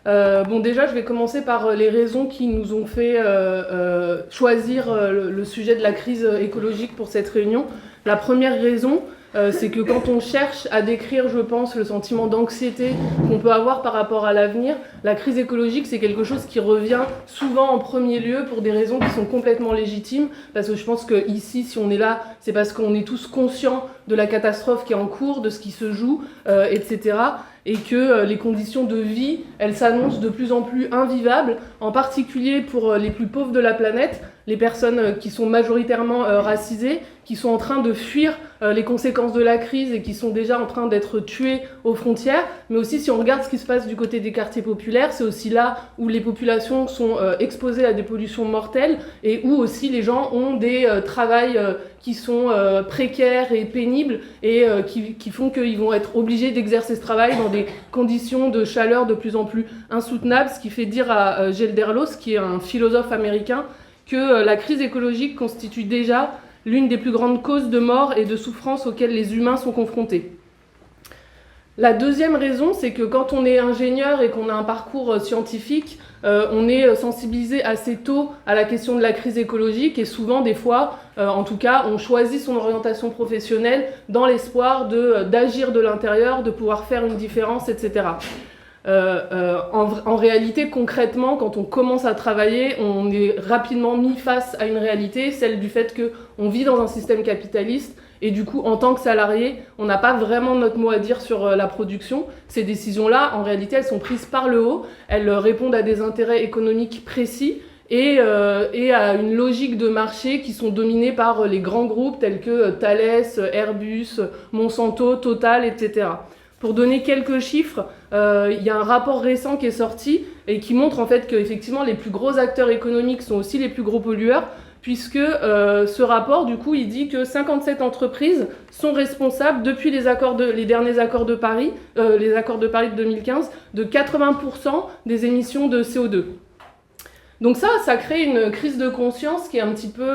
Bon, déjà, je vais commencer par les raisons qui nous ont fait choisir le sujet de la crise écologique pour cette réunion. La première raison, c'est que quand on cherche à décrire, je pense, le sentiment d'anxiété qu'on peut avoir par rapport à l'avenir, la crise écologique, c'est quelque chose qui revient souvent en premier lieu pour des raisons qui sont complètement légitimes, parce que je pense qu'ici, si on est là, c'est parce qu'on est tous conscients de la catastrophe qui est en cours, de ce qui se joue, etc., et que les conditions de vie, elles s'annoncent de plus en plus invivables, en particulier pour les plus pauvres de la planète, les personnes qui sont majoritairement racisées, qui sont en train de fuir les conséquences de la crise et qui sont déjà en train d'être tuées aux frontières. Mais aussi, si on regarde ce qui se passe du côté des quartiers populaires, c'est aussi là où les populations sont exposées à des pollutions mortelles et où aussi les gens ont des travails qui sont précaires et pénibles et qui font qu'ils vont être obligés d'exercer ce travail dans des conditions de chaleur de plus en plus insoutenables, ce qui fait dire à Gelderlos, qui est un philosophe américain, que la crise écologique constitue déjà l'une des plus grandes causes de mort et de souffrance auxquelles les humains sont confrontés. La deuxième raison, c'est que quand on est ingénieur et qu'on a un parcours scientifique, on est sensibilisé assez tôt à la question de la crise écologique et souvent, des fois, en tout cas, on choisit son orientation professionnelle dans l'espoir d'agir de l'intérieur, de pouvoir faire une différence, etc. En réalité, concrètement, quand on commence à travailler, on est rapidement mis face à une réalité, celle du fait qu'on vit dans un système capitaliste et du coup, en tant que salarié, on n'a pas vraiment notre mot à dire sur la production. Ces décisions-là, en réalité, elles sont prises par le haut, elles répondent à des intérêts économiques précis et à une logique de marché qui sont dominés par les grands groupes tels que Thales, Airbus, Monsanto, Total, etc. Pour donner quelques chiffres, il y a un rapport récent qui est sorti et qui montre en fait qu'effectivement les plus gros acteurs économiques sont aussi les plus gros pollueurs, puisque ce rapport, du coup, il dit que 57 entreprises sont responsables, depuis les derniers accords de Paris, les accords de Paris de 2015, de 80% des émissions de CO2. Donc ça crée une crise de conscience qui est un petit peu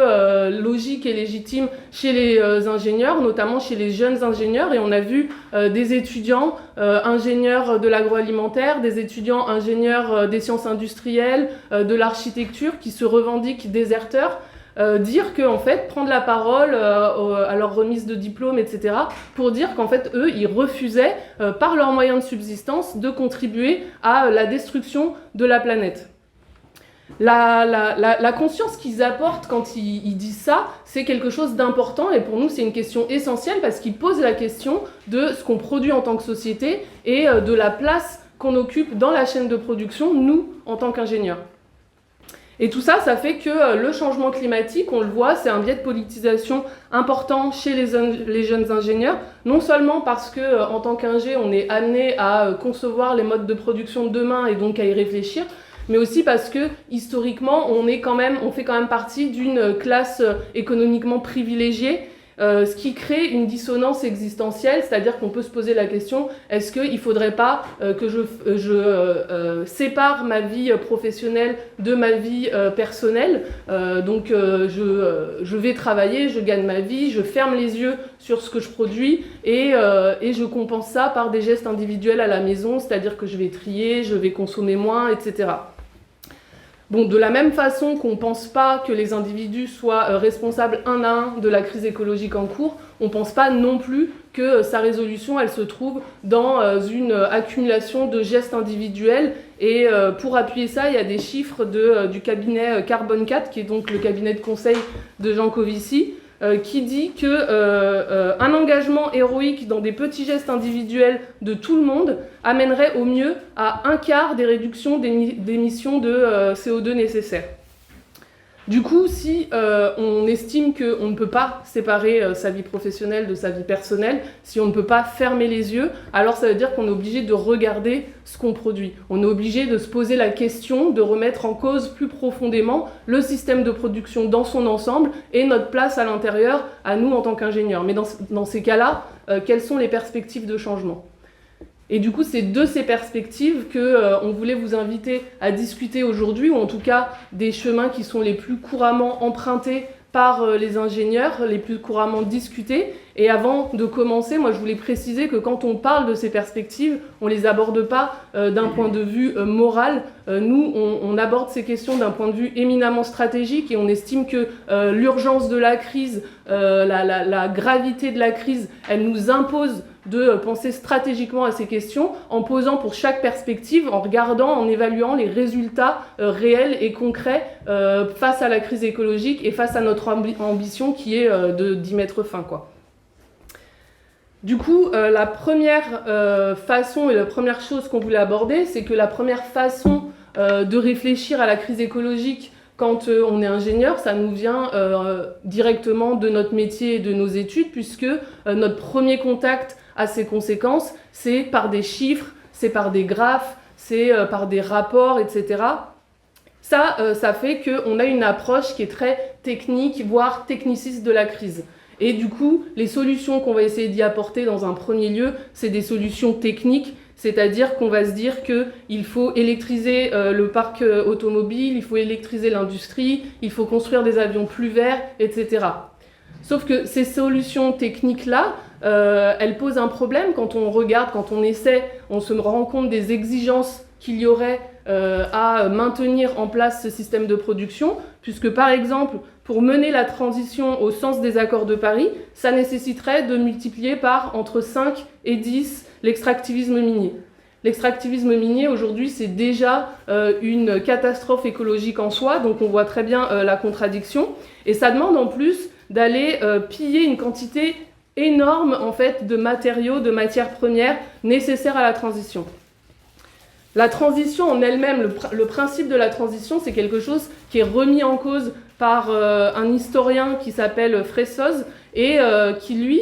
logique et légitime chez les ingénieurs, notamment chez les jeunes ingénieurs. Et on a vu des étudiants ingénieurs de l'agroalimentaire, des étudiants ingénieurs des sciences industrielles, de l'architecture qui se revendiquent déserteurs, dire qu'en fait, prendre la parole à leur remise de diplôme, etc., pour dire qu'en fait, eux, ils refusaient, par leurs moyens de subsistance, de contribuer à la destruction de la planète. La conscience qu'ils apportent quand ils disent ça, c'est quelque chose d'important et pour nous c'est une question essentielle parce qu'ils posent la question de ce qu'on produit en tant que société et de la place qu'on occupe dans la chaîne de production, nous, en tant qu'ingénieurs. Et tout ça, ça fait que le changement climatique, on le voit, c'est un biais de politisation important chez les jeunes ingénieurs, non seulement parce que en tant qu'ingé, on est amené à concevoir les modes de production de demain et donc à y réfléchir, mais aussi parce que, historiquement, on fait quand même partie d'une classe économiquement privilégiée, ce qui crée une dissonance existentielle, c'est-à-dire qu'on peut se poser la question, est-ce qu'il ne faudrait pas que je sépare ma vie professionnelle de ma vie personnelle, donc je vais travailler, je gagne ma vie, je ferme les yeux sur ce que je produis et je compense ça par des gestes individuels à la maison, c'est-à-dire que je vais trier, je vais consommer moins, etc. Bon, de la même façon qu'on ne pense pas que les individus soient responsables un à un de la crise écologique en cours, on ne pense pas non plus que sa résolution, elle se trouve dans une accumulation de gestes individuels. Et pour appuyer ça, il y a des chiffres du cabinet Carbone 4, qui est donc le cabinet de conseil de Jean Covici, qui dit qu'un engagement héroïque dans des petits gestes individuels de tout le monde amènerait au mieux à un quart des réductions d'émissions de CO2 nécessaires. Du coup, si on estime qu'on ne peut pas séparer sa vie professionnelle de sa vie personnelle, si on ne peut pas fermer les yeux, alors ça veut dire qu'on est obligé de regarder ce qu'on produit. On est obligé de se poser la question, de remettre en cause plus profondément le système de production dans son ensemble et notre place à l'intérieur, à nous en tant qu'ingénieurs. Mais dans ces cas-là, quelles sont les perspectives de changement ? Et du coup, c'est de ces perspectives qu'on voulait vous inviter à discuter aujourd'hui, ou en tout cas des chemins qui sont les plus couramment empruntés par les ingénieurs, les plus couramment discutés. Et avant de commencer, moi je voulais préciser que quand on parle de ces perspectives, on ne les aborde pas d'un point de vue moral. Nous, on aborde ces questions d'un point de vue éminemment stratégique et on estime que l'urgence de la crise, la gravité de la crise, elle nous impose de penser stratégiquement à ces questions en posant pour chaque perspective, en regardant, en évaluant les résultats réels et concrets face à la crise écologique et face à notre ambition qui est d'y mettre fin, quoi. Du coup, la première façon et la première chose qu'on voulait aborder, c'est que la première façon de réfléchir à la crise écologique quand on est ingénieur, ça nous vient directement de notre métier et de nos études, puisque notre premier contact à ces conséquences, c'est par des chiffres, c'est par des graphes, c'est par des rapports, etc. Ça fait qu'on a une approche qui est très technique, voire techniciste de la crise. Et du coup, les solutions qu'on va essayer d'y apporter dans un premier lieu, c'est des solutions techniques, c'est-à-dire qu'on va se dire qu'il faut électriser le parc automobile, il faut électriser l'industrie, il faut construire des avions plus verts, etc. Sauf que ces solutions techniques-là, elles posent un problème quand on regarde, quand on essaie, on se rend compte des exigences qu'il y aurait à maintenir en place ce système de production, puisque par exemple, pour mener la transition au sens des accords de Paris, ça nécessiterait de multiplier par entre 5 et 10 l'extractivisme minier. L'extractivisme minier, aujourd'hui, c'est déjà une catastrophe écologique en soi, donc on voit très bien la contradiction. Et ça demande en plus d'aller piller une quantité énorme en fait, de matériaux, de matières premières nécessaires à la transition. La transition en elle-même, le principe de la transition, c'est quelque chose qui est remis en cause par un historien qui s'appelle Fressoz et qui, lui,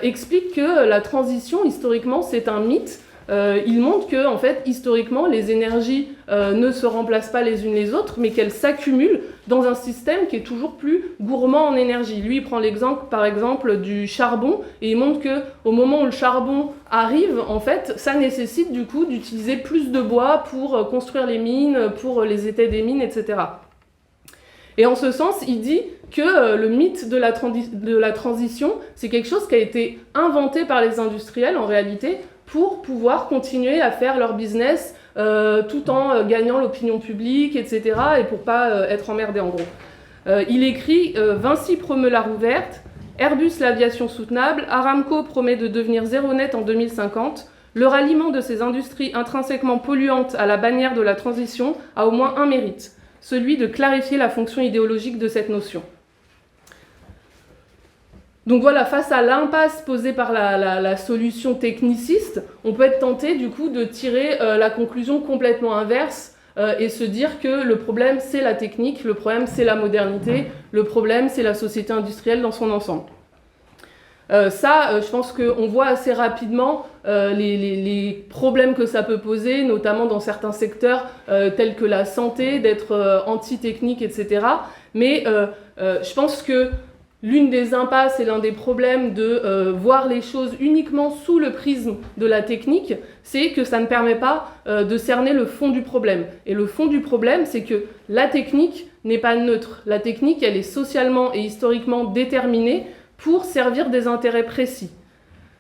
explique que la transition, historiquement, c'est un mythe. Il montre que, en fait, historiquement, les énergies ne se remplacent pas les unes les autres, mais qu'elles s'accumulent dans un système qui est toujours plus gourmand en énergie. Lui, il prend l'exemple, par exemple, du charbon, et il montre qu'au moment où le charbon arrive, en fait, ça nécessite, du coup, d'utiliser plus de bois pour construire les mines, pour les étais des mines, etc. Et en ce sens, il dit que le mythe de la transition, c'est quelque chose qui a été inventé par les industriels, en réalité, pour pouvoir continuer à faire leur business tout en gagnant l'opinion publique, etc. et pour pas être emmerdé en gros. Il écrit Vinci promeut la roue verte, Airbus l'aviation soutenable, Aramco promet de devenir zéro net en 2050. Le ralliement de ces industries intrinsèquement polluantes à la bannière de la transition a au moins un mérite, celui de clarifier la fonction idéologique de cette notion. Donc voilà, face à l'impasse posée par la solution techniciste, on peut être tenté du coup de tirer la conclusion complètement inverse et se dire que le problème c'est la technique, le problème c'est la modernité, le problème c'est la société industrielle dans son ensemble. Je pense qu'on voit assez rapidement les problèmes que ça peut poser, notamment dans certains secteurs tels que la santé, d'être anti-technique, etc. Mais je pense que l'une des impasses et l'un des problèmes de voir les choses uniquement sous le prisme de la technique, c'est que ça ne permet pas de cerner le fond du problème. Et le fond du problème, c'est que la technique n'est pas neutre. La technique, elle est socialement et historiquement déterminée pour servir des intérêts précis.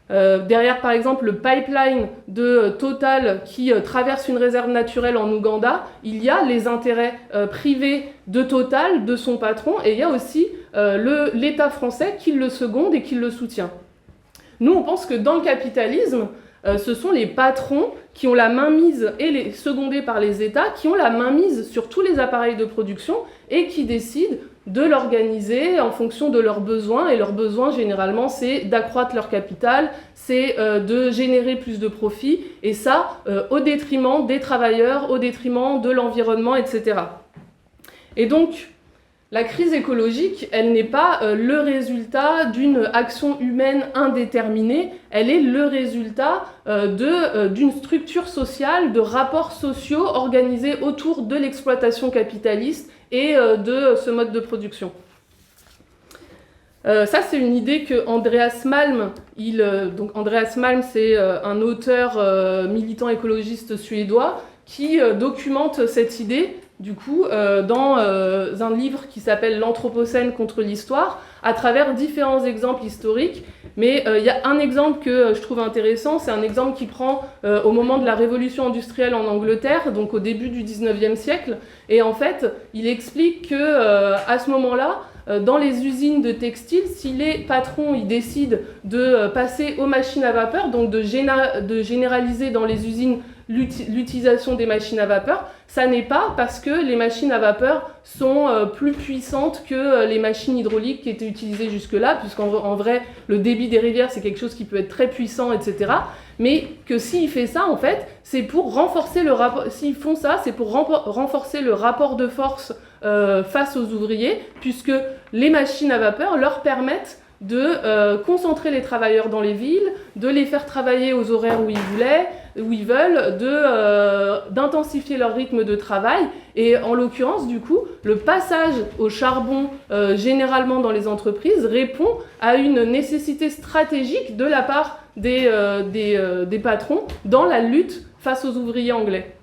Derrière, par exemple, le pipeline de Total qui traverse une réserve naturelle en Ouganda, il y a les intérêts privés de Total, de son patron, et il y a aussi l'État français qui le seconde et qui le soutient. Nous, on pense que dans le capitalisme, ce sont les patrons qui ont la mainmise, et les secondés par les États, qui ont la mainmise sur tous les appareils de production et qui décident de l'organiser en fonction de leurs besoins. Et leurs besoins, généralement, c'est d'accroître leur capital, c'est de générer plus de profits, et ça, au détriment des travailleurs, au détriment de l'environnement, etc. Et donc, la crise écologique, elle n'est pas le résultat d'une action humaine indéterminée, elle est le résultat d'une structure sociale, de rapports sociaux organisés autour de l'exploitation capitaliste et de ce mode de production. Ça, c'est une idée que Andreas Malm, donc Andreas Malm, c'est un auteur militant écologiste suédois qui documente cette idée du coup, dans un livre qui s'appelle L'Anthropocène contre l'histoire, à travers différents exemples historiques. Mais il y a un exemple que je trouve intéressant, c'est un exemple qui prend au moment de la révolution industrielle en Angleterre, donc au début du 19e siècle. Et en fait, il explique que à ce moment-là, dans les usines de textile, si les patrons ils décident de passer aux machines à vapeur, donc de généraliser dans les usines l'utilisation des machines à vapeur, ça n'est pas parce que les machines à vapeur sont plus puissantes que les machines hydrauliques qui étaient utilisées jusque-là, puisqu'en vrai, le débit des rivières, c'est quelque chose qui peut être très puissant, etc. Mais que s'il fait ça, en fait, c'est pour renforcer le rapport. S'ils font ça, c'est pour renforcer le rapport de force face aux ouvriers, puisque les machines à vapeur leur permettent de concentrer les travailleurs dans les villes, de les faire travailler aux horaires où ils veulent, d'intensifier leur rythme de travail. Et en l'occurrence, du coup, le passage au charbon, généralement dans les entreprises, répond à une nécessité stratégique de la part des patrons dans la lutte face aux ouvriers anglais.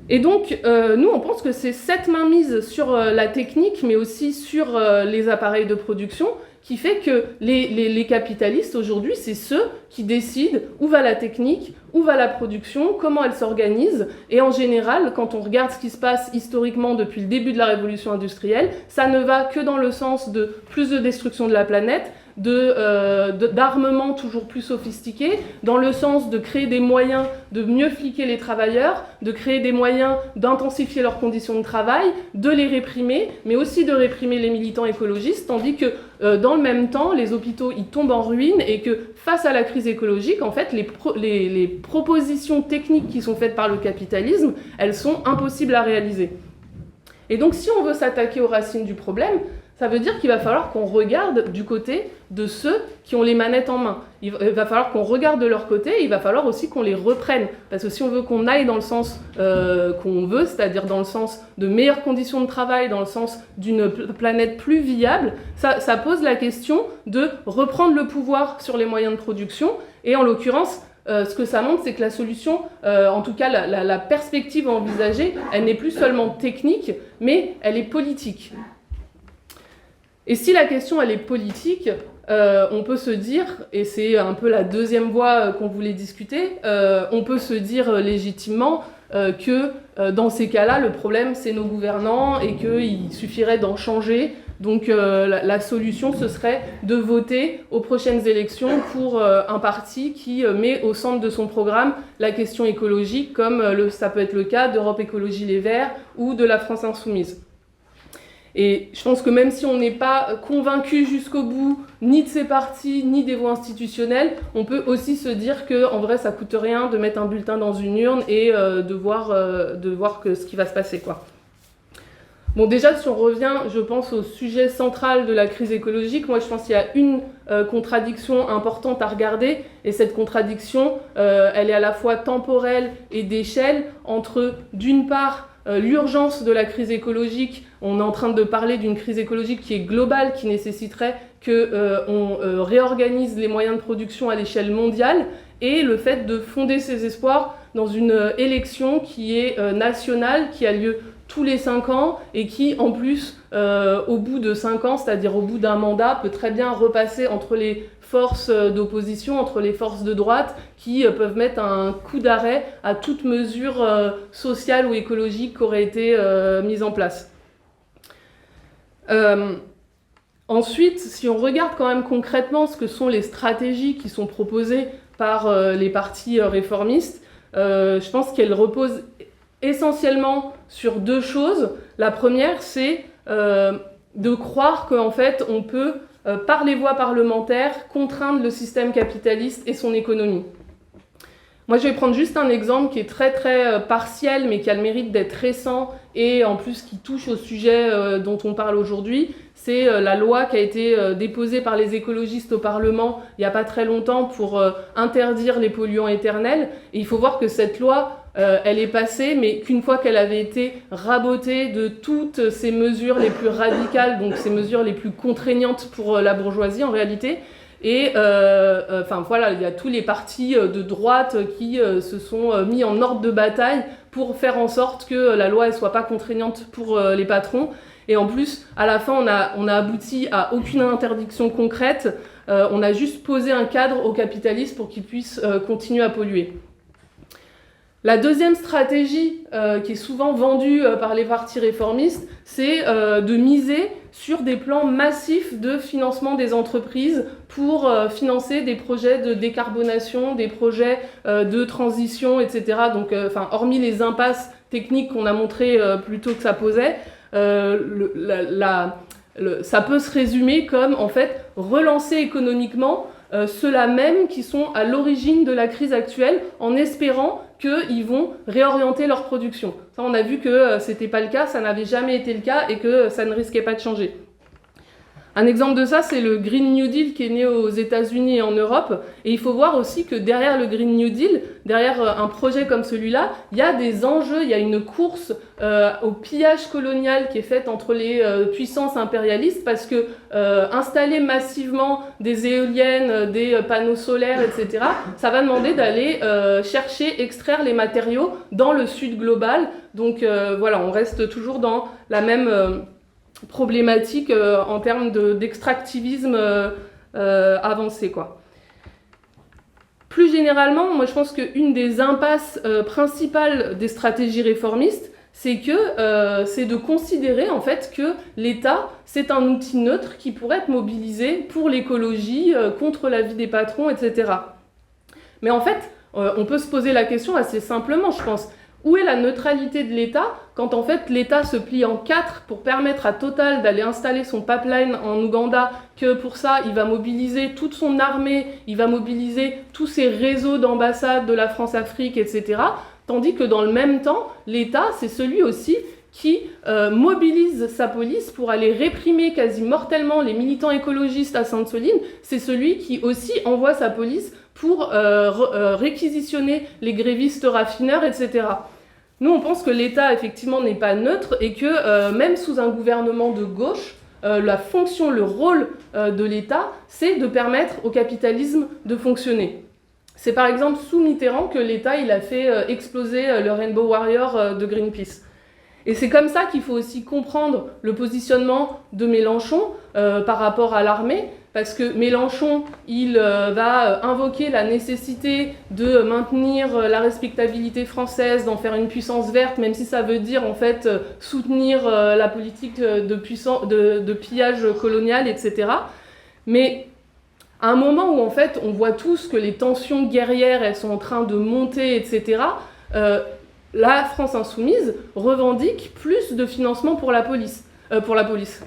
Et donc, nous, on pense que c'est cette mainmise sur la technique, mais aussi sur les appareils de production, qui fait que les capitalistes, aujourd'hui, c'est ceux qui décident où va la technique, où va la production, comment elle s'organise. Et en général, quand on regarde ce qui se passe historiquement depuis le début de la révolution industrielle, ça ne va que dans le sens de plus de destruction de la planète, d'armement toujours plus sophistiqué, dans le sens de créer des moyens de mieux fliquer les travailleurs, de créer des moyens d'intensifier leurs conditions de travail, de les réprimer, mais aussi de réprimer les militants écologistes, tandis que dans le même temps, les hôpitaux ils tombent en ruine et que face à la crise écologique, en fait, les propositions techniques qui sont faites par le capitalisme, elles sont impossibles à réaliser. Et donc, si on veut s'attaquer aux racines du problème, ça veut dire qu'il va falloir qu'on regarde du côté de ceux qui ont les manettes en main. Il va falloir qu'on regarde de leur côté, il va falloir aussi qu'on les reprenne. Parce que si on veut qu'on aille dans le sens qu'on veut, c'est-à-dire dans le sens de meilleures conditions de travail, dans le sens d'une planète plus viable, ça pose la question de reprendre le pouvoir sur les moyens de production. Et en l'occurrence, ce que ça montre, c'est que la solution, en tout cas la perspective envisagée, elle n'est plus seulement technique, mais elle est politique. Et si la question elle est politique, on peut se dire, et c'est un peu la deuxième voie qu'on voulait discuter, on peut se dire légitimement que dans ces cas-là, le problème c'est nos gouvernants et qu'il suffirait d'en changer. Donc la solution ce serait de voter aux prochaines élections pour un parti qui met au centre de son programme la question écologique, comme ça peut être le cas d'Europe Écologie Les Verts ou de la France Insoumise. Et je pense que même si on n'est pas convaincu jusqu'au bout, ni de ces partis, ni des voies institutionnelles, on peut aussi se dire qu'en vrai, ça coûte rien de mettre un bulletin dans une urne et de voir ce qui va se passer, quoi. Bon, déjà, si on revient, je pense, au sujet central de la crise écologique, moi, je pense qu'il y a une contradiction importante à regarder, et cette contradiction, elle est à la fois temporelle et d'échelle, entre, d'une part, l'urgence de la crise écologique. On est en train de parler d'une crise écologique qui est globale, qui nécessiterait qu'on réorganise les moyens de production à l'échelle mondiale, et le fait de fonder ses espoirs dans une élection qui est nationale, qui a lieu tous les 5 ans, et qui, en plus, au bout de 5 ans, c'est-à-dire au bout d'un mandat, peut très bien repasser entre les forces d'opposition, entre les forces de droite, qui peuvent mettre un coup d'arrêt à toute mesure sociale ou écologique qui aurait été mise en place. Ensuite, si on regarde quand même concrètement ce que sont les stratégies qui sont proposées par les partis réformistes, je pense qu'elles reposent essentiellement sur 2 choses. La première, c'est de croire qu'en fait, on peut, par les voies parlementaires, contraindre le système capitaliste et son économie. Moi, je vais prendre juste un exemple qui est très très partiel, mais qui a le mérite d'être récent et en plus qui touche au sujet dont on parle aujourd'hui. C'est la loi qui a été déposée par les écologistes au Parlement il n'y a pas très longtemps pour interdire les polluants éternels. Et il faut voir que cette loi, elle est passée, mais qu'une fois qu'elle avait été rabotée de toutes ces mesures les plus radicales, donc ces mesures les plus contraignantes pour la bourgeoisie en réalité, Et voilà, il y a tous les partis de droite qui se sont mis en ordre de bataille pour faire en sorte que la loi ne soit pas contraignante pour les patrons. Et en plus, à la fin, on a abouti à aucune interdiction concrète. On a juste posé un cadre aux capitalistes pour qu'ils puissent continuer à polluer. La deuxième stratégie qui est souvent vendue par les partis réformistes, c'est de miser sur des plans massifs de financement des entreprises pour financer des projets de décarbonation, des projets de transition, etc. Donc, hormis les impasses techniques qu'on a montrées plus tôt que ça posait, ça peut se résumer comme, en fait, relancer économiquement ceux-là même qui sont à l'origine de la crise actuelle en espérant qu'ils vont réorienter leur production. Ça, on a vu que c'était pas le cas, ça n'avait jamais été le cas et que ça ne risquait pas de changer. Un exemple de ça, c'est le Green New Deal qui est né aux États-Unis et en Europe. Et il faut voir aussi que derrière le Green New Deal, derrière un projet comme celui-là, il y a des enjeux, il y a une course au pillage colonial qui est faite entre les puissances impérialistes parce que installer massivement des éoliennes, des panneaux solaires, etc., ça va demander d'aller chercher, extraire les matériaux dans le sud global. Donc voilà, on reste toujours dans la même problématique en termes d'extractivisme avancé, quoi. Plus généralement, moi je pense qu'une des impasses principales des stratégies réformistes, c'est de considérer en fait que l'État, c'est un outil neutre qui pourrait être mobilisé pour l'écologie, contre la vie des patrons, etc. Mais en fait, on peut se poser la question assez simplement, je pense. Où est la neutralité de l'État quand en fait l'État se plie en 4 pour permettre à Total d'aller installer son pipeline en Ouganda, que pour ça il va mobiliser toute son armée, il va mobiliser tous ses réseaux d'ambassades de la France-Afrique, etc. Tandis que dans le même temps, l'État c'est celui aussi qui mobilise sa police pour aller réprimer quasi mortellement les militants écologistes à Sainte-Soline. C'est celui qui aussi envoie sa police pour réquisitionner les grévistes raffineurs, etc. Nous, on pense que l'État, effectivement, n'est pas neutre et que même sous un gouvernement de gauche, la fonction, le rôle de l'État, c'est de permettre au capitalisme de fonctionner. C'est par exemple sous Mitterrand que l'État il a fait exploser le Rainbow Warrior de Greenpeace. Et c'est comme ça qu'il faut aussi comprendre le positionnement de Mélenchon par rapport à l'armée, parce que Mélenchon, il va invoquer la nécessité de maintenir la respectabilité française, d'en faire une puissance verte, même si ça veut dire en fait soutenir la politique de pillage colonial, etc. Mais à un moment où en fait on voit tous que les tensions guerrières, elles sont en train de monter, etc., la France insoumise revendique plus de financement pour la police,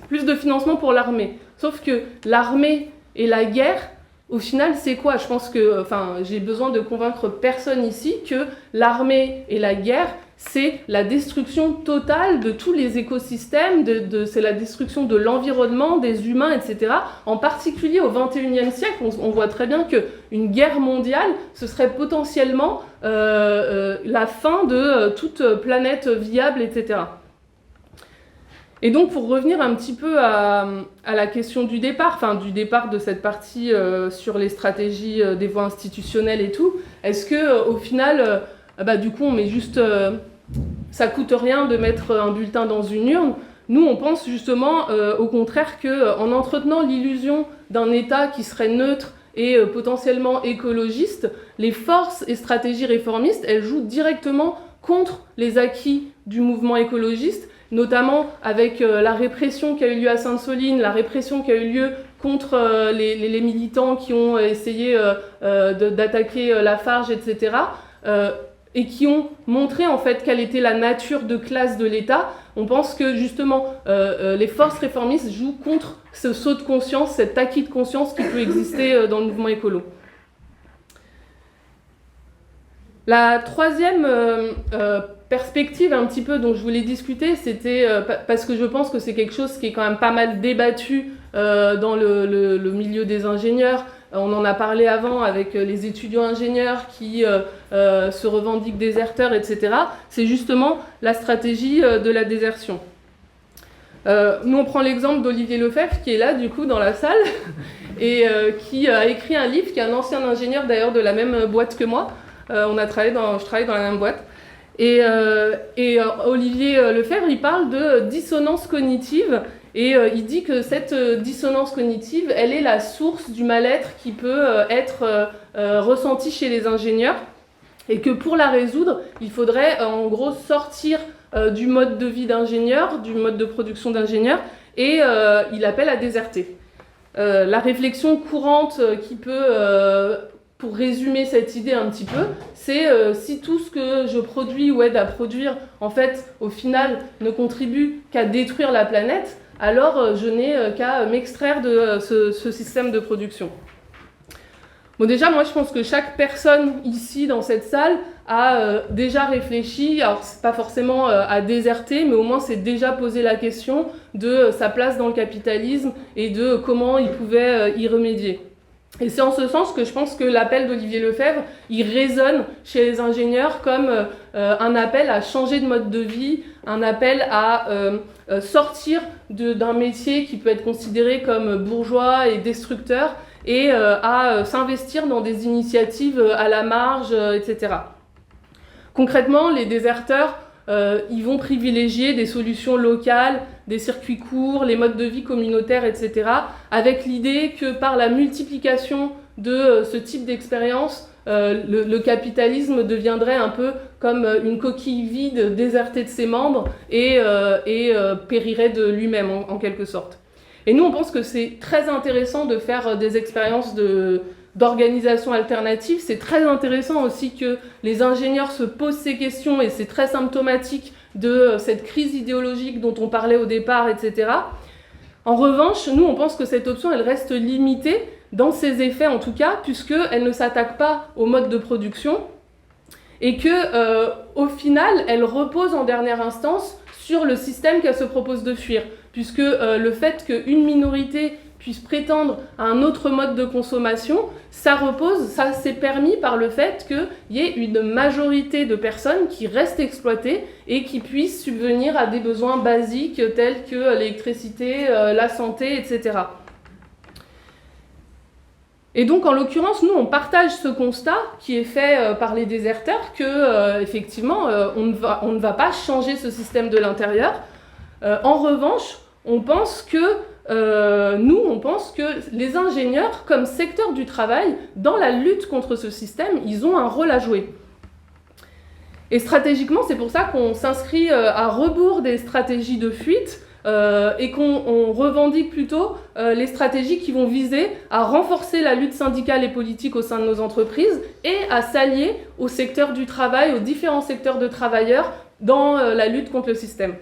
plus de financement pour l'armée. Sauf que l'armée et la guerre, au final, c'est quoi ? Je pense que, j'ai besoin de convaincre personne ici que l'armée et la guerre, c'est la destruction totale de tous les écosystèmes, c'est la destruction de l'environnement, des humains, etc. En particulier au XXIe siècle, on voit très bien qu'une guerre mondiale, ce serait potentiellement la fin de toute planète viable, etc. Et donc, pour revenir un petit peu à la question du départ de cette partie sur les stratégies des voies institutionnelles et tout, est-ce que au final, du coup, on met juste... ça coûte rien de mettre un bulletin dans une urne. Nous, on pense justement au contraire qu'en entretenant l'illusion d'un État qui serait neutre et potentiellement écologiste, les forces et stratégies réformistes, elles jouent directement contre les acquis du mouvement écologiste, notamment avec la répression qui a eu lieu à Sainte-Soline, la répression qui a eu lieu contre les militants qui ont essayé d'attaquer Lafarge, etc., et qui ont montré en fait quelle était la nature de classe de l'État. On pense que justement les forces réformistes jouent contre ce saut de conscience, cet acquis de conscience qui peut exister dans le mouvement écolo. La troisième perspective un petit peu dont je voulais discuter, c'était parce que je pense que c'est quelque chose qui est quand même pas mal débattu dans le milieu des ingénieurs. On en a parlé avant avec les étudiants ingénieurs qui se revendiquent déserteurs, etc. C'est justement la stratégie de la désertion. Nous, on prend l'exemple d'Olivier Lefebvre, qui est là, du coup, dans la salle, et qui a écrit un livre, qui est un ancien ingénieur, d'ailleurs, de la même boîte que moi. Je travaille dans la même boîte. Et Olivier Lefebvre, il parle de dissonance cognitive, et il dit que cette dissonance cognitive, elle est la source du mal-être qui peut être ressenti chez les ingénieurs, et que pour la résoudre, il faudrait en gros sortir du mode de vie d'ingénieur, du mode de production d'ingénieur, et il appelle à déserter. La réflexion courante qui peut, pour résumer cette idée un petit peu, c'est si tout ce que je produis ou aide à produire, en fait, au final, ne contribue qu'à détruire la planète, alors je n'ai qu'à m'extraire de ce système de production. Bon, déjà, moi, je pense que chaque personne ici, dans cette salle, a déjà réfléchi, alors c'est pas forcément à déserter, mais au moins s'est déjà posé la question de sa place dans le capitalisme et de comment il pouvait y remédier. Et c'est en ce sens que je pense que l'appel d'Olivier Lefebvre, il résonne chez les ingénieurs comme un appel à changer de mode de vie, un appel à sortir d'un métier qui peut être considéré comme bourgeois et destructeur, et à s'investir dans des initiatives à la marge, etc. Concrètement, les déserteurs, ils vont privilégier des solutions locales, des circuits courts, les modes de vie communautaires, etc., avec l'idée que par la multiplication de ce type d'expérience, le capitalisme deviendrait un peu comme une coquille vide désertée de ses membres et périrait de lui-même, en quelque sorte. Et nous, on pense que c'est très intéressant de faire des expériences d'organisation alternative. C'est très intéressant aussi que les ingénieurs se posent ces questions, et c'est très symptomatique de cette crise idéologique dont on parlait au départ, etc. En revanche, nous, on pense que cette option, elle reste limitée, dans ses effets en tout cas, puisqu'elle ne s'attaque pas au mode de production, et que, au final, elle repose en dernière instance sur le système qu'elle se propose de fuir, puisque le fait qu'une minorité puisse prétendre à un autre mode de consommation, ça s'est permis par le fait qu'il y ait une majorité de personnes qui restent exploitées et qui puissent subvenir à des besoins basiques tels que l'électricité, la santé, etc. Et donc, en l'occurrence, nous, on partage ce constat qui est fait par les déserteurs que, effectivement, on ne va pas changer ce système de l'intérieur. En revanche, on pense que les ingénieurs, comme secteur du travail, dans la lutte contre ce système, ils ont un rôle à jouer. Et stratégiquement, c'est pour ça qu'on s'inscrit à rebours des stratégies de fuite et qu'on revendique plutôt les stratégies qui vont viser à renforcer la lutte syndicale et politique au sein de nos entreprises et à s'allier au secteur du travail, aux différents secteurs de travailleurs dans la lutte contre le système.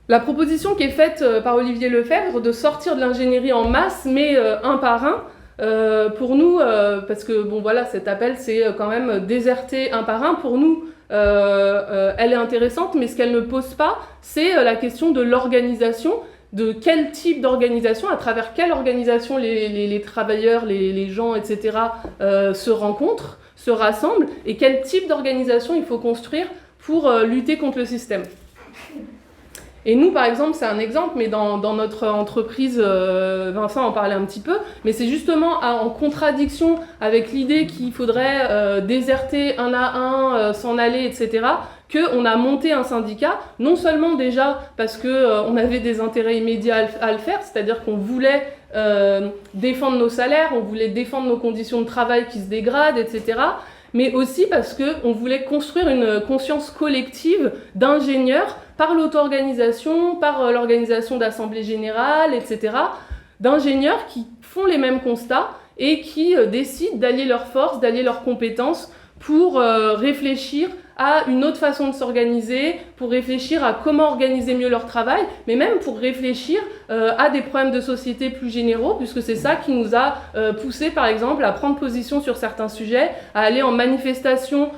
La proposition qui est faite par Olivier Lefebvre de sortir de l'ingénierie en masse, mais un par un, pour nous, parce que bon voilà, cet appel c'est quand même déserter un par un, pour nous, elle est intéressante, mais ce qu'elle ne pose pas, c'est la question de l'organisation, de quel type d'organisation, à travers quelle organisation les travailleurs, les gens, etc. Se rencontrent, se rassemblent, et quel type d'organisation il faut construire pour lutter contre le système. Et nous, par exemple, c'est un exemple, mais dans notre entreprise, Vincent en parlait un petit peu, mais c'est justement en contradiction avec l'idée qu'il faudrait déserter un à un, s'en aller, etc., qu'on a monté un syndicat, non seulement déjà parce qu'on avait des intérêts immédiats à le faire, c'est-à-dire qu'on voulait défendre nos salaires, on voulait défendre nos conditions de travail qui se dégradent, etc., mais aussi parce qu'on voulait construire une conscience collective d'ingénieurs par l'auto-organisation, par l'organisation d'assemblées générales, etc., d'ingénieurs qui font les mêmes constats et qui décident d'allier leurs forces, d'allier leurs compétences pour réfléchir à une autre façon de s'organiser, pour réfléchir à comment organiser mieux leur travail, mais même pour réfléchir à des problèmes de société plus généraux, puisque c'est ça qui nous a poussé, par exemple, à prendre position sur certains sujets, à aller en manifestation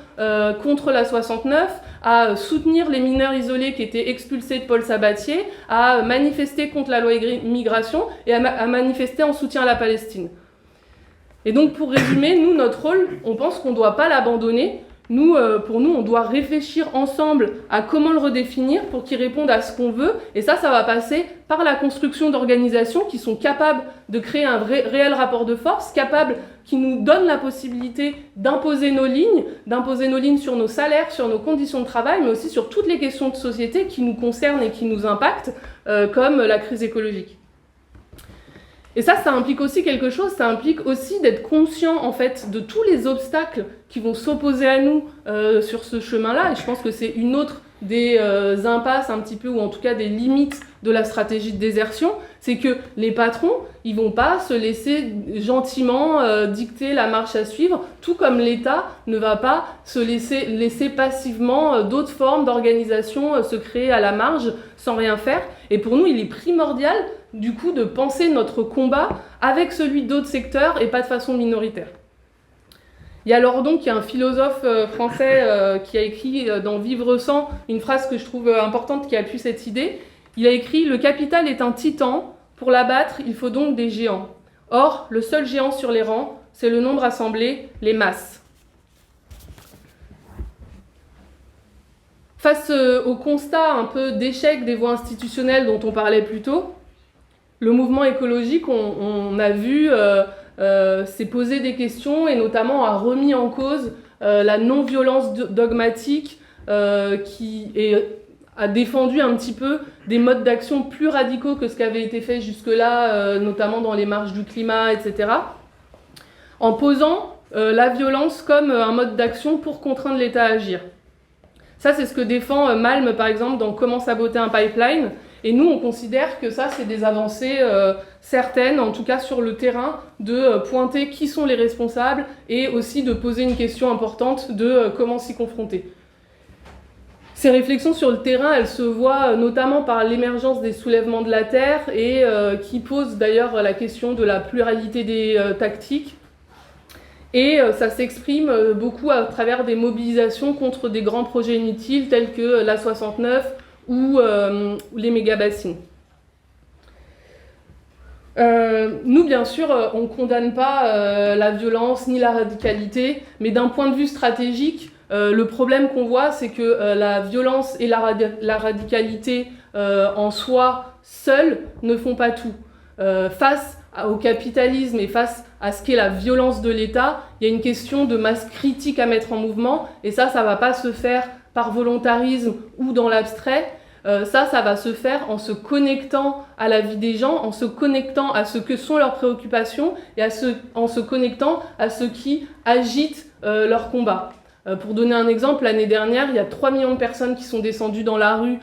contre la 69, à soutenir les mineurs isolés qui étaient expulsés de Paul Sabatier, à manifester contre la loi immigration et à manifester en soutien à la Palestine. Et donc, pour résumer, nous, notre rôle, on pense qu'on ne doit pas l'abandonner. Nous, pour nous, on doit réfléchir ensemble à comment le redéfinir pour qu'il réponde à ce qu'on veut. Et ça va passer par la construction d'organisations qui sont capables de créer un réel rapport de force, qui nous donnent la possibilité d'imposer nos lignes sur nos salaires, sur nos conditions de travail, mais aussi sur toutes les questions de société qui nous concernent et qui nous impactent, comme la crise écologique. Et ça implique aussi quelque chose, ça implique aussi d'être conscient en fait de tous les obstacles qui vont s'opposer à nous sur ce chemin-là. Et je pense que c'est une autre des impasses un petit peu, ou en tout cas des limites de la stratégie de désertion, c'est que les patrons, ils vont pas se laisser gentiment dicter la marche à suivre, tout comme l'État ne va pas se laisser passivement d'autres formes d'organisation se créer à la marge sans rien faire. Et pour nous, il est primordial du coup de penser notre combat avec celui d'autres secteurs et pas de façon minoritaire. Il y a Lordon, qui est un philosophe français qui a écrit dans Vivre sans une phrase que je trouve importante qui appuie cette idée. Il a écrit « Le capital est un titan, pour l'abattre il faut donc des géants. Or, le seul géant sur les rangs, c'est le nombre assemblé, les masses. » Face au constat un peu d'échec des voies institutionnelles dont on parlait plus tôt, le mouvement écologique, on a vu, s'est posé des questions et notamment a remis en cause la non-violence dogmatique a défendu un petit peu des modes d'action plus radicaux que ce qui avait été fait jusque-là, notamment dans les marches du climat, etc., en posant la violence comme un mode d'action pour contraindre l'État à agir. Ça, c'est ce que défend Malm, par exemple, dans « Comment saboter un pipeline ». Et nous, on considère que ça, c'est des avancées certaines, en tout cas sur le terrain, de pointer qui sont les responsables et aussi de poser une question importante de comment s'y confronter. Ces réflexions sur le terrain, elles se voient notamment par l'émergence des soulèvements de la Terre et qui posent d'ailleurs la question de la pluralité des tactiques. Et ça s'exprime beaucoup à travers des mobilisations contre des grands projets inutiles tels que l'A69 ou les méga-bassines. Nous, bien sûr, on ne condamne pas la violence ni la radicalité, mais d'un point de vue stratégique, le problème qu'on voit, c'est que la violence et la radicalité en soi, seules, ne font pas tout. Face au capitalisme et face à ce qu'est la violence de l'État, il y a une question de masse critique à mettre en mouvement, et ça ne va pas se faire par volontarisme ou dans l'abstrait. Ça va se faire en se connectant à la vie des gens, en se connectant à ce que sont leurs préoccupations et en se connectant à ce qui agite leur combat. Pour donner un exemple, l'année dernière, il y a 3 millions de personnes qui sont descendues dans la rue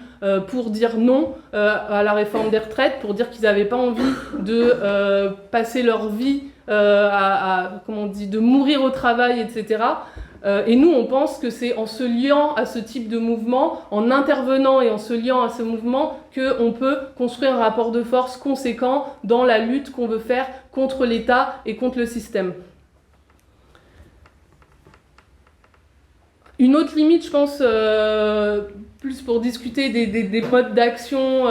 pour dire non à la réforme des retraites, pour dire qu'ils n'avaient pas envie de passer leur vie de mourir au travail, etc. Et nous, on pense que c'est en se liant à ce type de mouvement, en intervenant et en se liant à ce mouvement, qu'on peut construire un rapport de force conséquent dans la lutte qu'on veut faire contre l'État et contre le système. Une autre limite, je pense, plus pour discuter des modes d'action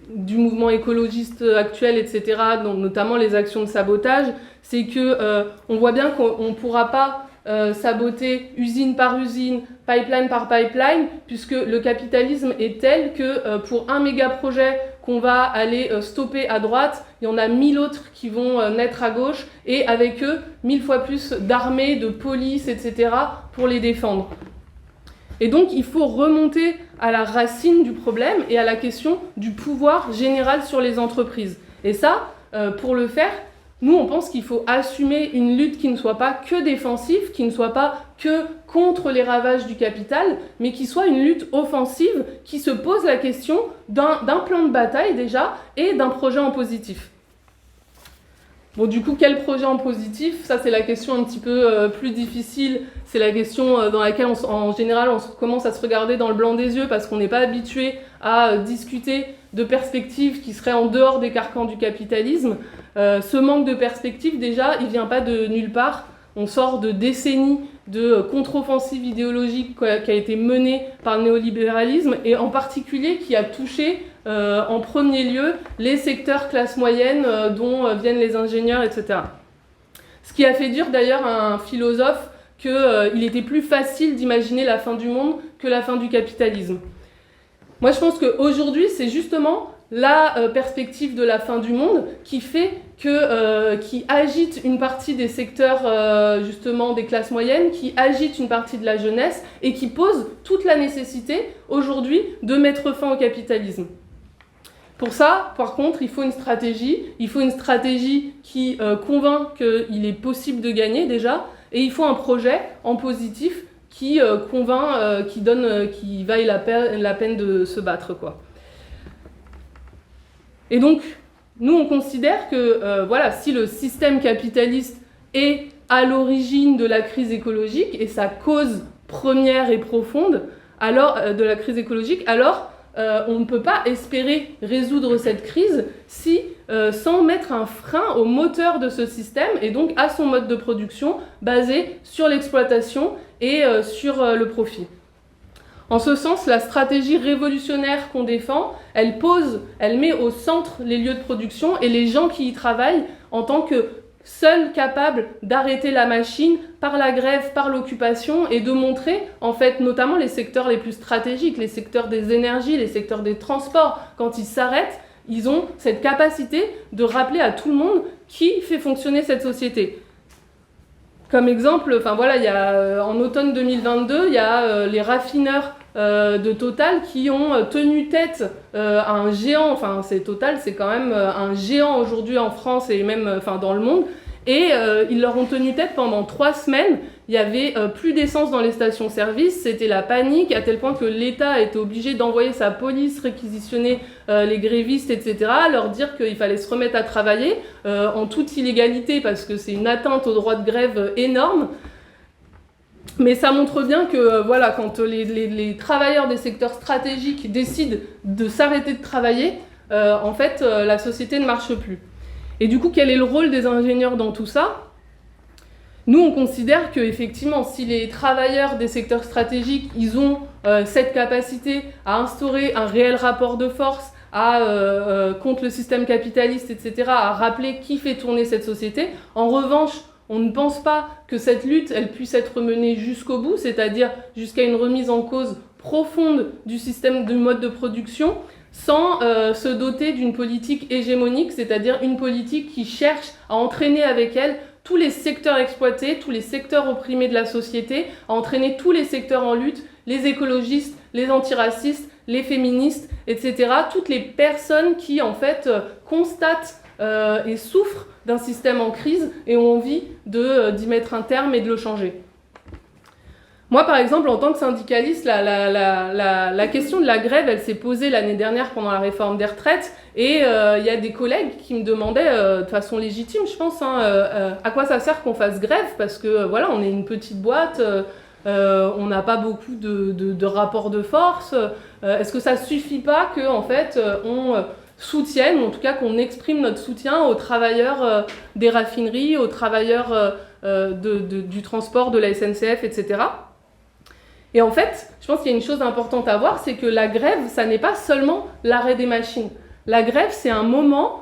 du mouvement écologiste actuel, etc., donc notamment les actions de sabotage, c'est que on voit bien qu'on ne pourra pas saboter usine par usine, pipeline par pipeline, puisque le capitalisme est tel que pour un méga projet qu'on va aller stopper à droite, il y en a 1000 autres qui vont naître à gauche, et avec eux, 1000 fois plus d'armées, de police, etc., pour les défendre. Et donc, il faut remonter à la racine du problème et à la question du pouvoir général sur les entreprises. Et ça, pour le faire, nous, on pense qu'il faut assumer une lutte qui ne soit pas que défensive, qui ne soit pas que contre les ravages du capital, mais qui soit une lutte offensive qui se pose la question d'un plan de bataille déjà et d'un projet en positif. Bon, du coup, quel projet en positif? Ça, c'est la question un petit peu plus difficile. C'est la question dans laquelle, en général, on commence à se regarder dans le blanc des yeux parce qu'on n'est pas habitué à discuter de perspectives qui seraient en dehors des carcans du capitalisme. Ce manque de perspective, déjà, il ne vient pas de nulle part. On sort de décennies de contre-offensive idéologique qui a été menée par le néolibéralisme et en particulier qui a touché en premier lieu les secteurs classe moyenne dont viennent les ingénieurs, etc. Ce qui a fait dire d'ailleurs à un philosophe qu'il était plus facile d'imaginer la fin du monde que la fin du capitalisme. Moi, je pense qu'aujourd'hui, c'est justement la perspective de la fin du monde qui fait qui agite une partie des secteurs, justement, des classes moyennes, qui agite une partie de la jeunesse et qui pose toute la nécessité, aujourd'hui, de mettre fin au capitalisme. Pour ça, par contre, il faut une stratégie qui convainc qu'il est possible de gagner déjà, et il faut un projet en positif qui convainc, qui vaille la peine de se battre, quoi. Et donc, nous, on considère que voilà, si le système capitaliste est à l'origine de la crise écologique, et sa cause première et profonde de la crise écologique, alors on ne peut pas espérer résoudre cette crise sans mettre un frein au moteur de ce système, et donc à son mode de production basé sur l'exploitation et sur le profit. En ce sens, la stratégie révolutionnaire qu'on défend, elle met au centre les lieux de production et les gens qui y travaillent en tant que seuls capables d'arrêter la machine par la grève, par l'occupation, et de montrer, en fait, notamment les secteurs les plus stratégiques, les secteurs des énergies, les secteurs des transports, quand ils s'arrêtent, ils ont cette capacité de rappeler à tout le monde qui fait fonctionner cette société. Comme exemple, en automne 2022, il y a les raffineurs de Total qui ont tenu tête à un géant, Total, c'est quand même un géant aujourd'hui en France et même dans le monde, et ils leur ont tenu tête pendant 3 semaines. Il y avait plus d'essence dans les stations-service, c'était la panique, à tel point que l'État était obligé d'envoyer sa police réquisitionner les grévistes, etc., leur dire qu'il fallait se remettre à travailler en toute illégalité, parce que c'est une atteinte au droit de grève énorme. Mais ça montre bien que quand les travailleurs des secteurs stratégiques décident de s'arrêter de travailler, la société ne marche plus. Et du coup, quel est le rôle des ingénieurs dans tout ça ? Nous, on considère qu'effectivement, si les travailleurs des secteurs stratégiques, ils ont cette capacité à instaurer un réel rapport de force contre le système capitaliste, etc., à rappeler qui fait tourner cette société, en revanche, on ne pense pas que cette lutte, elle puisse être menée jusqu'au bout, c'est-à-dire jusqu'à une remise en cause profonde du système, du mode de production, sans se doter d'une politique hégémonique, c'est-à-dire une politique qui cherche à entraîner avec elle tous les secteurs exploités, tous les secteurs opprimés de la société, à entraîner tous les secteurs en lutte, les écologistes, les antiracistes, les féministes, etc., toutes les personnes qui, en fait, constatent et souffrent d'un système en crise et ont envie d'y mettre un terme et de le changer. Moi, par exemple, en tant que syndicaliste, la question de la grève, elle s'est posée l'année dernière pendant la réforme des retraites, et il y a des collègues qui me demandaient, de façon légitime, je pense, à quoi ça sert qu'on fasse grève, parce que voilà, on est une petite boîte, on n'a pas beaucoup de rapports de force, est-ce que ça suffit pas que, en fait, on soutienne, ou en tout cas qu'on exprime notre soutien aux travailleurs des raffineries, aux travailleurs du transport, de la SNCF, etc. Et en fait, je pense qu'il y a une chose importante à voir, c'est que la grève, ça n'est pas seulement l'arrêt des machines. La grève, c'est un moment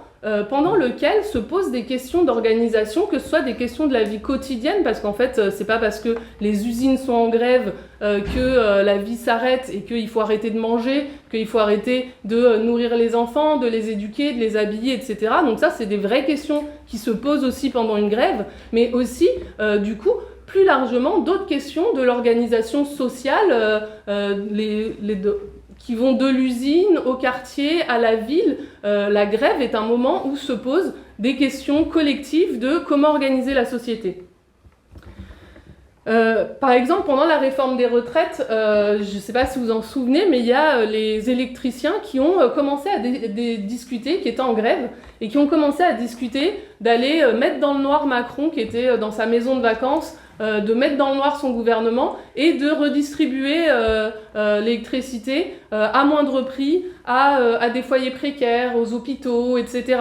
pendant lequel se posent des questions d'organisation, que ce soit des questions de la vie quotidienne, parce qu'en fait, c'est pas parce que les usines sont en grève que la vie s'arrête et qu'il faut arrêter de manger, qu'il faut arrêter de nourrir les enfants, de les éduquer, de les habiller, etc. Donc ça, c'est des vraies questions qui se posent aussi pendant une grève, mais aussi, du coup, plus largement, d'autres questions de l'organisation sociale, qui vont de l'usine au quartier, à la ville. La grève est un moment où se posent des questions collectives de comment organiser la société. Par exemple, pendant la réforme des retraites, je ne sais pas si vous en souvenez, mais il y a les électriciens qui ont commencé à discuter, qui étaient en grève, et qui ont commencé à discuter d'aller mettre dans le noir Macron, qui était dans sa maison de vacances, de mettre dans le noir son gouvernement et de redistribuer l'électricité à moindre prix à des foyers précaires, aux hôpitaux, etc.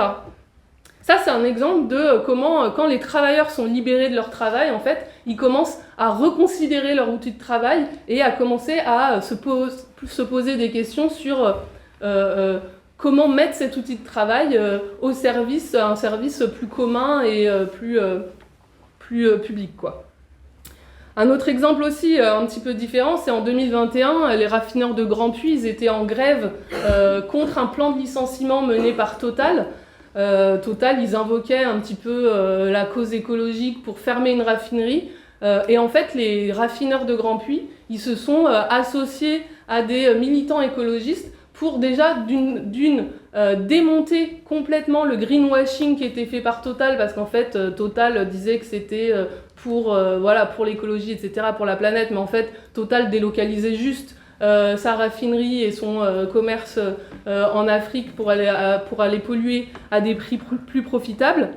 Ça, c'est un exemple de comment, quand les travailleurs sont libérés de leur travail, en fait, ils commencent à reconsidérer leur outil de travail et à commencer à se poser des questions sur comment mettre cet outil de travail au service, un service plus commun et plus public, quoi. Un autre exemple aussi, un petit peu différent, c'est en 2021, les raffineurs de Grand Puits, ils étaient en grève contre un plan de licenciement mené par Total. Total, ils invoquaient un petit peu la cause écologique pour fermer une raffinerie. Et en fait, les raffineurs de Grand Puits, ils se sont associés à des militants écologistes pour déjà démonter complètement le greenwashing qui était fait par Total, parce qu'en fait, Total disait que c'était pour l'écologie, etc., pour la planète, mais en fait, Total délocalisait juste sa raffinerie et son commerce en Afrique pour aller polluer à des prix plus profitables.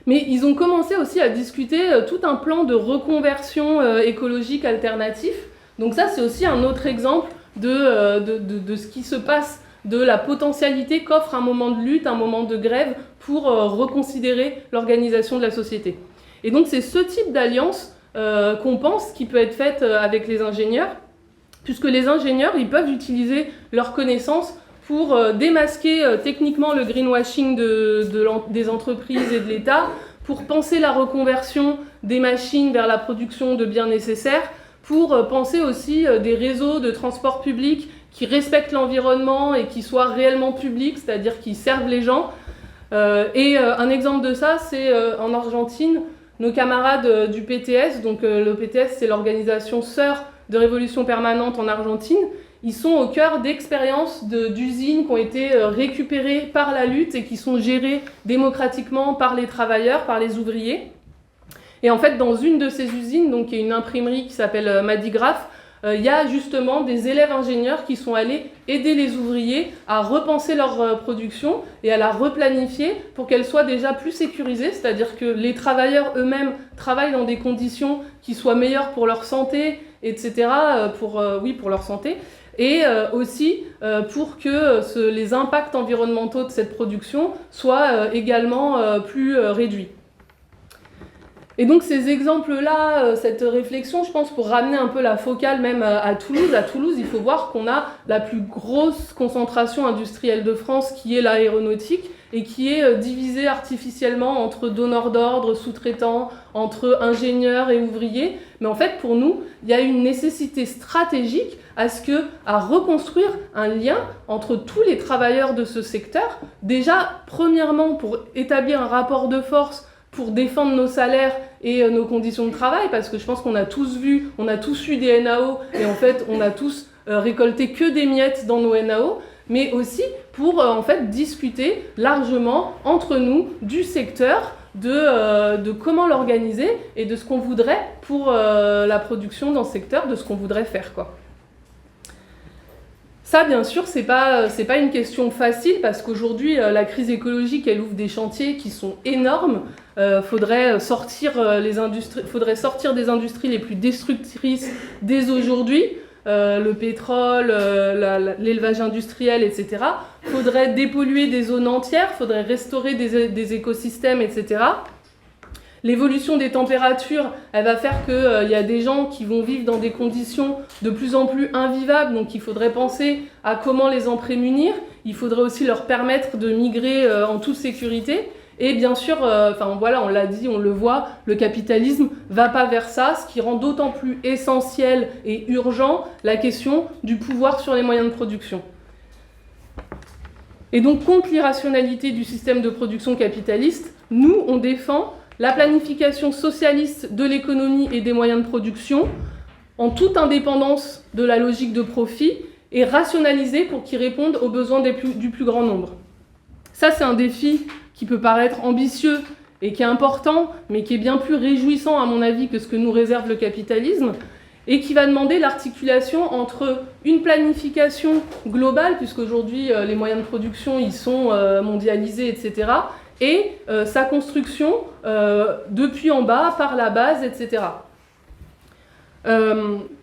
Mais ils ont commencé aussi à discuter tout un plan de reconversion écologique alternatif. Donc ça, c'est aussi un autre exemple de ce qui se passe, de la potentialité qu'offre un moment de lutte, un moment de grève pour reconsidérer l'organisation de la société. Et donc c'est ce type d'alliance qu'on pense qui peut être faite avec les ingénieurs, puisque les ingénieurs, ils peuvent utiliser leurs connaissances pour démasquer techniquement le greenwashing des entreprises et de l'État, pour penser la reconversion des machines vers la production de biens nécessaires, pour penser aussi des réseaux de transport public qui respectent l'environnement et qui soient réellement publics, c'est-à-dire qui servent les gens. Un exemple de ça, c'est en Argentine, nos camarades du PTS, donc le PTS, c'est l'organisation sœur de Révolution Permanente en Argentine. Ils sont au cœur d'expériences d'usines qui ont été récupérées par la lutte et qui sont gérées démocratiquement par les travailleurs, par les ouvriers. Et en fait, dans une de ces usines, donc qui est une imprimerie qui s'appelle Madigraph, il y a justement des élèves ingénieurs qui sont allés aider les ouvriers à repenser leur production et à la replanifier pour qu'elle soit déjà plus sécurisée, c'est-à-dire que les travailleurs eux-mêmes travaillent dans des conditions qui soient meilleures pour leur santé, etc., pour leur santé, et aussi pour que les impacts environnementaux de cette production soient également plus réduits. Et donc ces exemples-là, cette réflexion, je pense, pour ramener un peu la focale même à Toulouse. À Toulouse, il faut voir qu'on a la plus grosse concentration industrielle de France, qui est l'aéronautique, et qui est divisée artificiellement entre donneurs d'ordre, sous-traitants, entre ingénieurs et ouvriers. Mais en fait, pour nous, il y a une nécessité stratégique à reconstruire un lien entre tous les travailleurs de ce secteur. Déjà, premièrement, pour établir un rapport de force, pour défendre nos salaires et nos conditions de travail, parce que je pense qu'on a tous eu des NAO, et en fait, on a tous récolté que des miettes dans nos NAO, mais aussi pour en fait discuter largement entre nous du secteur, de comment l'organiser et de ce qu'on voudrait pour la production dans ce secteur, de ce qu'on voudrait faire, quoi. Ça, bien sûr, c'est pas une question facile, parce qu'aujourd'hui, la crise écologique, elle ouvre des chantiers qui sont énormes. Faudrait sortir des industries les plus destructrices dès aujourd'hui, le pétrole, l'élevage industriel, etc. Faudrait dépolluer des zones entières, faudrait restaurer des écosystèmes, etc. L'évolution des températures, elle va faire qu'il y a des gens qui vont vivre dans des conditions de plus en plus invivables, donc il faudrait penser à comment les en prémunir. Il faudrait aussi leur permettre de migrer en toute sécurité. Et bien sûr, on l'a dit, on le voit, le capitalisme va pas vers ça, ce qui rend d'autant plus essentiel et urgent la question du pouvoir sur les moyens de production. Et donc, contre l'irrationalité du système de production capitaliste, nous, on défend la planification socialiste de l'économie et des moyens de production en toute indépendance de la logique de profit et rationalisée pour qu'ils répondent aux besoins du plus grand nombre. Ça, c'est un défi qui peut paraître ambitieux et qui est important, mais qui est bien plus réjouissant, à mon avis, que ce que nous réserve le capitalisme, et qui va demander l'articulation entre une planification globale, puisqu'aujourd'hui, les moyens de production, ils sont mondialisés, etc., et sa construction depuis en bas, par la base, etc.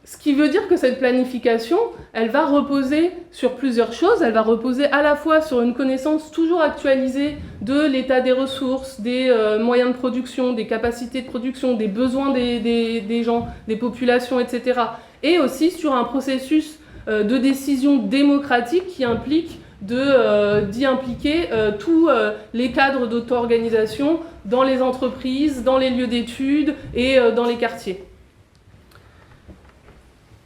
Ce qui veut dire que cette planification, elle va reposer sur plusieurs choses. Elle va reposer à la fois sur une connaissance toujours actualisée de l'état des ressources, des moyens de production, des capacités de production, des besoins des gens, des populations, etc. Et aussi sur un processus de décision démocratique qui implique d'y impliquer tous les cadres d'auto-organisation dans les entreprises, dans les lieux d'études et dans les quartiers.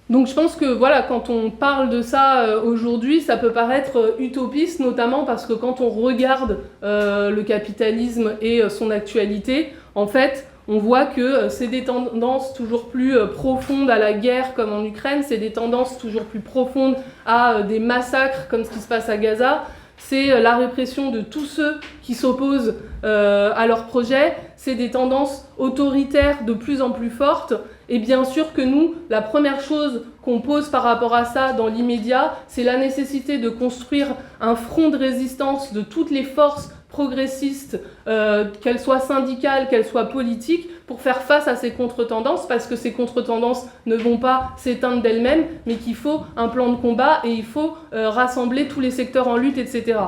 Donc je pense que voilà, quand on parle de ça aujourd'hui, ça peut paraître utopiste, notamment parce que quand on regarde le capitalisme et son actualité, en fait, on voit que c'est des tendances toujours plus profondes à la guerre comme en Ukraine, c'est des tendances toujours plus profondes à des massacres comme ce qui se passe à Gaza, c'est la répression de tous ceux qui s'opposent à leur projet, c'est des tendances autoritaires de plus en plus fortes. Et bien sûr que nous, la première chose qu'on pose par rapport à ça dans l'immédiat, c'est la nécessité de construire un front de résistance de toutes les forces progressistes, qu'elles soient syndicales, qu'elles soient politiques, pour faire face à ces contre-tendances, parce que ces contre-tendances ne vont pas s'éteindre d'elles-mêmes, mais qu'il faut un plan de combat et il faut rassembler tous les secteurs en lutte, etc.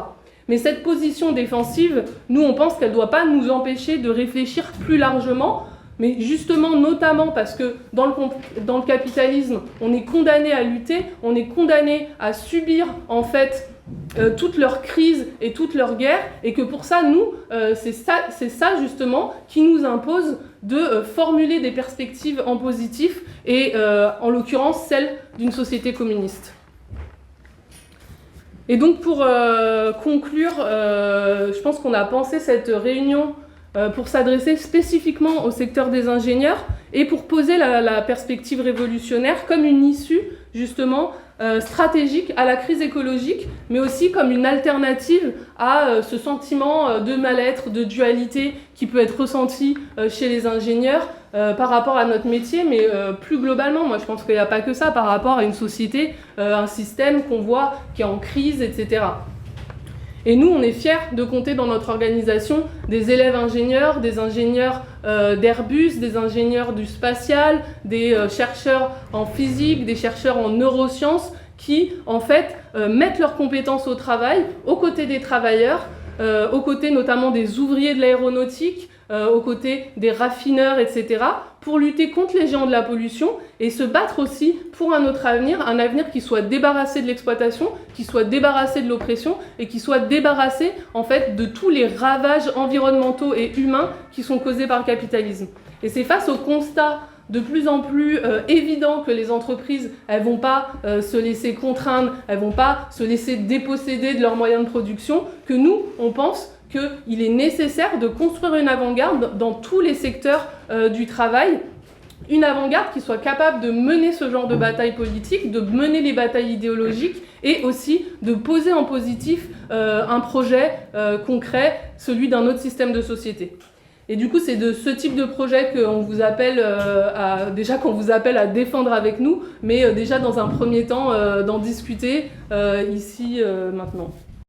Mais cette position défensive, nous, on pense qu'elle ne doit pas nous empêcher de réfléchir plus largement, mais justement, notamment parce que dans le capitalisme, on est condamné à lutter, on est condamné à subir, en fait, toutes leurs crises et toutes leurs guerres, et que pour ça, nous, c'est ça justement qui nous impose de formuler des perspectives en positif, et en l'occurrence celle d'une société communiste. Et donc pour conclure, je pense qu'on a pensé cette réunion pour s'adresser spécifiquement au secteur des ingénieurs et pour poser la perspective révolutionnaire comme une issue justement stratégique à la crise écologique, mais aussi comme une alternative à ce sentiment de mal-être, de dualité qui peut être ressenti chez les ingénieurs par rapport à notre métier, mais plus globalement, moi je pense qu'il n'y a pas que ça par rapport à une société, un système qu'on voit qui est en crise, etc. Et nous, on est fiers de compter dans notre organisation des élèves ingénieurs, des ingénieurs d'Airbus, des ingénieurs du spatial, des chercheurs en physique, des chercheurs en neurosciences qui, en fait, mettent leurs compétences au travail, aux côtés des travailleurs, aux côtés notamment des ouvriers de l'aéronautique, aux côtés des raffineurs, etc., pour lutter contre les géants de la pollution et se battre aussi pour un autre avenir, un avenir qui soit débarrassé de l'exploitation, qui soit débarrassé de l'oppression et qui soit débarrassé en fait de tous les ravages environnementaux et humains qui sont causés par le capitalisme. Et c'est face au constat de plus en plus évident que les entreprises, elles vont pas se laisser contraindre, elles vont pas se laisser déposséder de leurs moyens de production, que nous, on pense qu'il est nécessaire de construire une avant-garde dans tous les secteurs du travail, une avant-garde qui soit capable de mener ce genre de bataille politique, de mener les batailles idéologiques et aussi de poser en positif un projet concret, celui d'un autre système de société. Et du coup, c'est de ce type de projet qu'on vous appelle qu'on vous appelle à défendre avec nous, mais déjà dans un premier temps d'en discuter ici maintenant.